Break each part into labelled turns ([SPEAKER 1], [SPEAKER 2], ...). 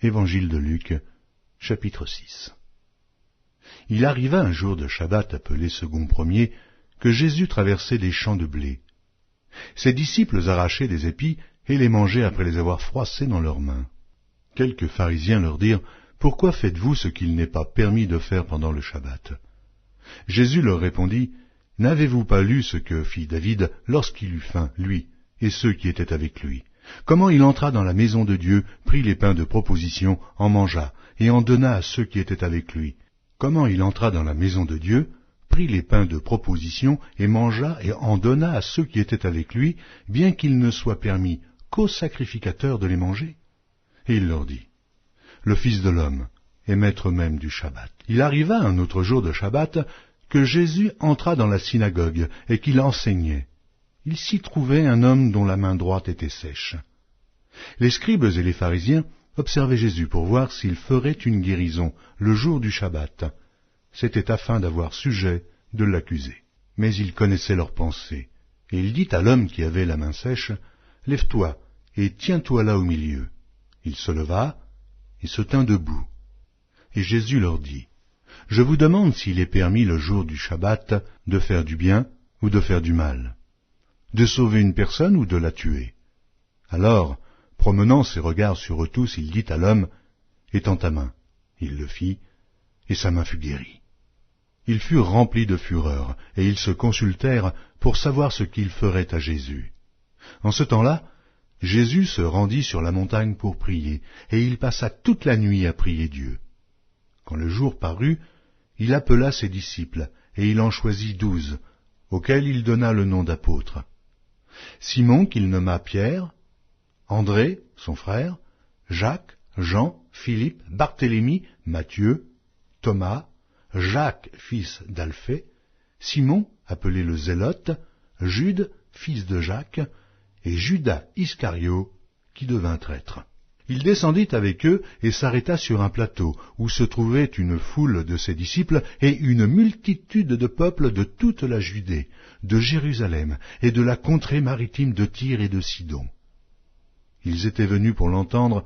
[SPEAKER 1] Évangile de Luc, chapitre 6. Il arriva un jour de Shabbat appelé second premier, que Jésus traversait des champs de blé. Ses disciples arrachaient des épis et les mangeaient après les avoir froissés dans leurs mains. Quelques pharisiens leur dirent, « Pourquoi faites-vous ce qu'il n'est pas permis de faire pendant le Shabbat ?» Jésus leur répondit, « N'avez-vous pas lu ce que fit David lorsqu'il eut faim, lui, et ceux qui étaient avec lui? Comment il entra dans la maison de Dieu, prit les pains de proposition, en mangea, et en donna à ceux qui étaient avec lui. Comment il entra dans la maison de Dieu, prit les pains de proposition, et mangea, et en donna à ceux qui étaient avec lui, bien qu'il ne soit permis qu'aux sacrificateurs de les manger? Et il leur dit, le Fils de l'homme est maître même du Shabbat. Il arriva un autre jour de Shabbat, que Jésus entra dans la synagogue, et qu'il enseignait. Il s'y trouvait un homme dont la main droite était sèche. Les scribes et les pharisiens observaient Jésus pour voir s'il ferait une guérison le jour du Shabbat. C'était afin d'avoir sujet de l'accuser. Mais il connaissait leurs pensées, et il dit à l'homme qui avait la main sèche, « Lève-toi et tiens-toi là au milieu. » Il se leva et se tint debout. Et Jésus leur dit, « Je vous demande s'il est permis le jour du Shabbat de faire du bien ou de faire du mal, de sauver une personne ou de la tuer. » Alors, promenant ses regards sur eux tous, il dit à l'homme, « Étends ta main. » Il le fit, et sa main fut guérie. Ils furent remplis de fureur, et ils se consultèrent pour savoir ce qu'ils feraient à Jésus. En ce temps-là, Jésus se rendit sur la montagne pour prier, et il passa toute la nuit à prier Dieu. Quand le jour parut, il appela ses disciples, et il en choisit 12, auxquels il donna le nom d'apôtres. Simon, qu'il nomma Pierre, André, son frère, Jacques, Jean, Philippe, Barthélemy, Matthieu, Thomas, Jacques, fils d'Alphée, Simon, appelé le Zélote, Jude, fils de Jacques, et Judas Iscario, qui devint traître. Il descendit avec eux et s'arrêta sur un plateau, où se trouvait une foule de ses disciples et une multitude de peuples de toute la Judée, de Jérusalem et de la contrée maritime de Tyr et de Sidon. Ils étaient venus pour l'entendre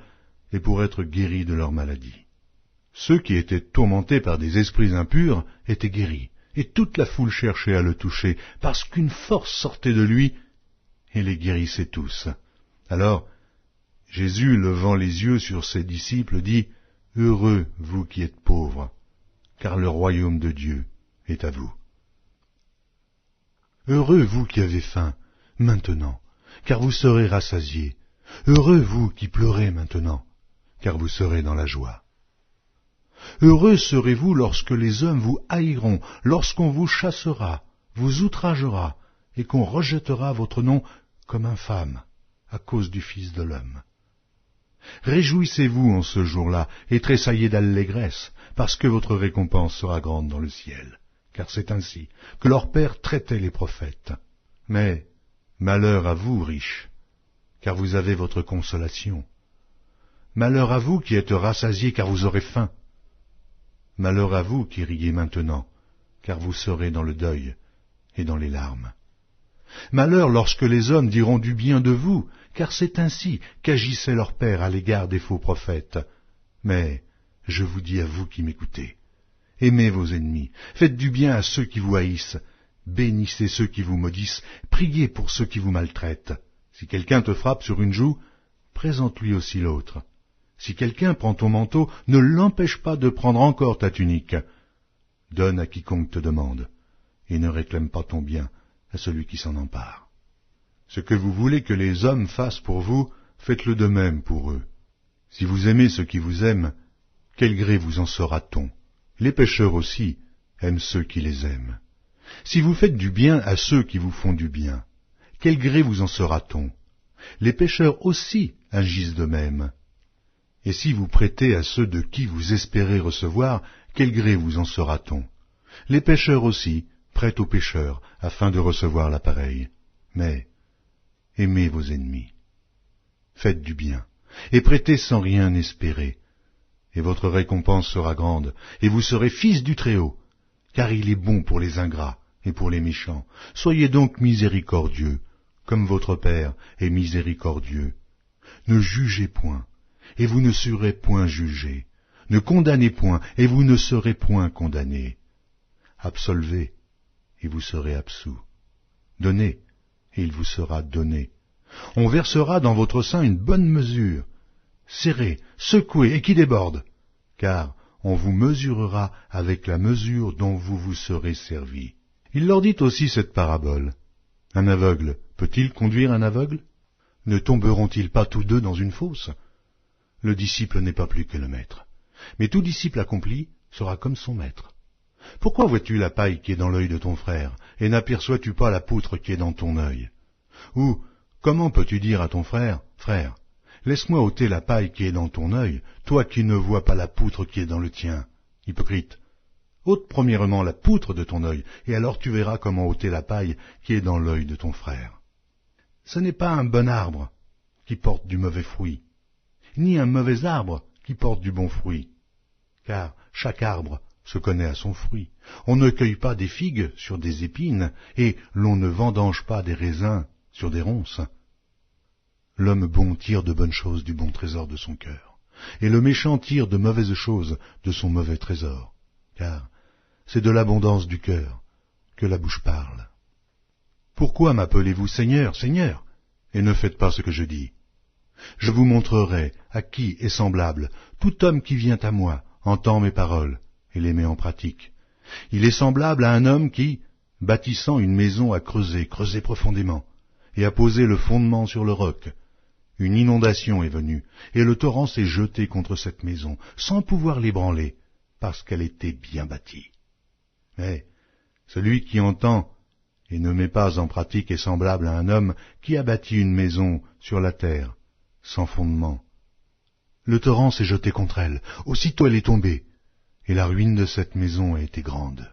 [SPEAKER 1] et pour être guéris de leur maladie. Ceux qui étaient tourmentés par des esprits impurs étaient guéris, et toute la foule cherchait à le toucher, parce qu'une force sortait de lui et les guérissait tous. Alors, Jésus, levant les yeux sur ses disciples, dit, « Heureux, vous qui êtes pauvres, car le royaume de Dieu est à vous. Heureux, vous qui avez faim, maintenant, car vous serez rassasiés. Heureux, vous qui pleurez maintenant, car vous serez dans la joie. Heureux serez-vous lorsque les hommes vous haïront, lorsqu'on vous chassera, vous outragera, et qu'on rejettera votre nom comme infâme à cause du Fils de l'homme. Réjouissez-vous en ce jour-là et tressaillez d'allégresse, parce que votre récompense sera grande dans le ciel, car c'est ainsi que leur Père traitait les prophètes. Mais malheur à vous, riches, car vous avez votre consolation. Malheur à vous qui êtes rassasiés, car vous aurez faim. Malheur à vous qui riez maintenant, car vous serez dans le deuil et dans les larmes. Malheur lorsque les hommes diront du bien de vous, car c'est ainsi qu'agissait leur Père à l'égard des faux prophètes. Mais je vous dis à vous qui m'écoutez, aimez vos ennemis, faites du bien à ceux qui vous haïssent, bénissez ceux qui vous maudissent, priez pour ceux qui vous maltraitent. Si quelqu'un te frappe sur une joue, présente-lui aussi l'autre. Si quelqu'un prend ton manteau, ne l'empêche pas de prendre encore ta tunique. Donne à quiconque te demande, et ne réclame pas ton bien à celui qui s'en empare. Ce que vous voulez que les hommes fassent pour vous, faites-le de même pour eux. Si vous aimez ceux qui vous aiment, quel gré vous en sera-t-on? Les pécheurs aussi aiment ceux qui les aiment. Si vous faites du bien à ceux qui vous font du bien, quel gré vous en sera-t-on? Les pécheurs aussi agissent de même. Et si vous prêtez à ceux de qui vous espérez recevoir, quel gré vous en sera-t-on? Les pécheurs aussi prêtent aux pécheurs, afin de recevoir la pareille. Mais aimez vos ennemis. Faites du bien, et prêtez sans rien espérer. Et votre récompense sera grande, et vous serez fils du Très-Haut, car il est bon pour les ingrats et pour les méchants. Soyez donc miséricordieux, comme votre Père est miséricordieux. Ne jugez point, et vous ne serez point jugés. Ne condamnez point, et vous ne serez point condamnés. Absolvez, et vous serez absous. Donnez, et il vous sera donné. On versera dans votre sein une bonne mesure, serrée, secouée et qui déborde, car on vous mesurera avec la mesure dont vous vous serez servis. Il leur dit aussi cette parabole. Un aveugle peut-il conduire un aveugle? Ne tomberont-ils pas tous deux dans une fosse? Le disciple n'est pas plus que le maître, mais tout disciple accompli sera comme son maître. Pourquoi vois-tu la paille qui est dans l'œil de ton frère, et n'aperçois-tu pas la poutre qui est dans ton œil? Ou comment peux-tu dire à ton frère, frère, laisse-moi ôter la paille qui est dans ton œil, toi qui ne vois pas la poutre qui est dans le tien? Hypocrite, ôte premièrement la poutre de ton œil, et alors tu verras comment ôter la paille qui est dans l'œil de ton frère. Ce n'est pas un bon arbre qui porte du mauvais fruit, ni un mauvais arbre qui porte du bon fruit, car chaque arbre se connaît à son fruit. On ne cueille pas des figues sur des épines, et l'on ne vendange pas des raisins sur des ronces. L'homme bon tire de bonnes choses du bon trésor de son cœur, et le méchant tire de mauvaises choses de son mauvais trésor, car c'est de l'abondance du cœur que la bouche parle. Pourquoi m'appelez-vous Seigneur, Seigneur, et ne faites pas ce que je dis? Je vous montrerai à qui est semblable tout homme qui vient à moi, entend mes paroles, et les met en pratique. Il est semblable à un homme qui, bâtissant une maison, a creusé profondément, et a posé le fondement sur le roc. Une inondation est venue, et le torrent s'est jeté contre cette maison, sans pouvoir l'ébranler, parce qu'elle était bien bâtie. Mais celui qui entend et ne met pas en pratique est semblable à un homme qui a bâti une maison sur la terre, sans fondement. Le torrent s'est jeté contre elle, aussitôt elle est tombée, et la ruine de cette maison a été grande.